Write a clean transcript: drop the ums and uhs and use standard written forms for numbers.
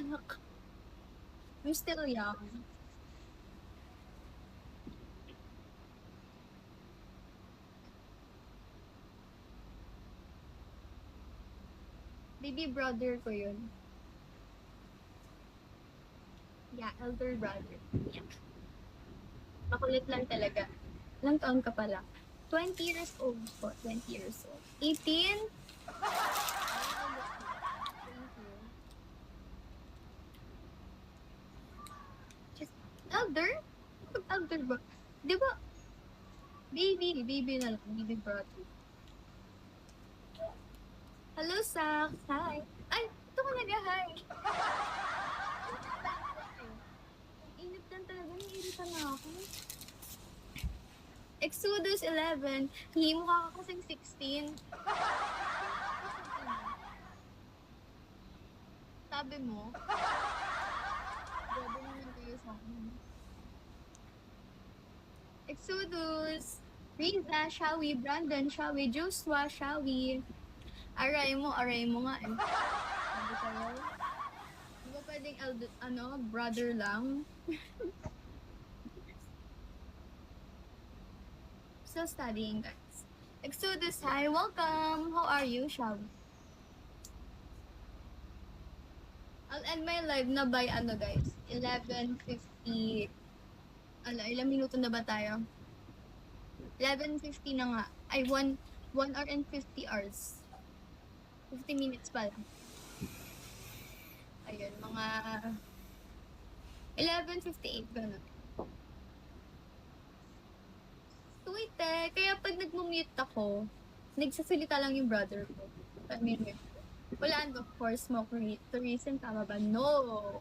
anak. I'm still young. Baby brother ko yun. Yeah, elder brother. Yeah. Makulit lang talaga. Ilang taon ka pala? 20 years old po. 20 years old. 18? Thank you. Just, elder? Elder ba? Di ba? Baby na lang. Baby brother. Hello, Sax. Hi. Ay, ito ka nag-hi. Init lang talaga. Naiirita na ako. Exodus 11. Himo ka kasing 16. Sabi mo? Grabe naman kayo sa akin. Exodus. Riza, shall we? Brandon, shall we? Joshua, shall we? Aray mo nga eh. Sabi kayo. Di ba pwedeng brother lang? Still studying, guys. Exodus, hi, welcome. How are you, shall we? I'll end my live na by guys? 11:50. Ilang minuto na ba tayo? 11:50 na nga. Ay, 1 hour and 50 hours. 50 minutes pa lang. Ayun, mga 11:58 gano'n. Sweet eh. Kaya pag nag-mute ako, nagsasalita lang yung brother ko. Wala, of course, smoke to reason. Tama ba? No!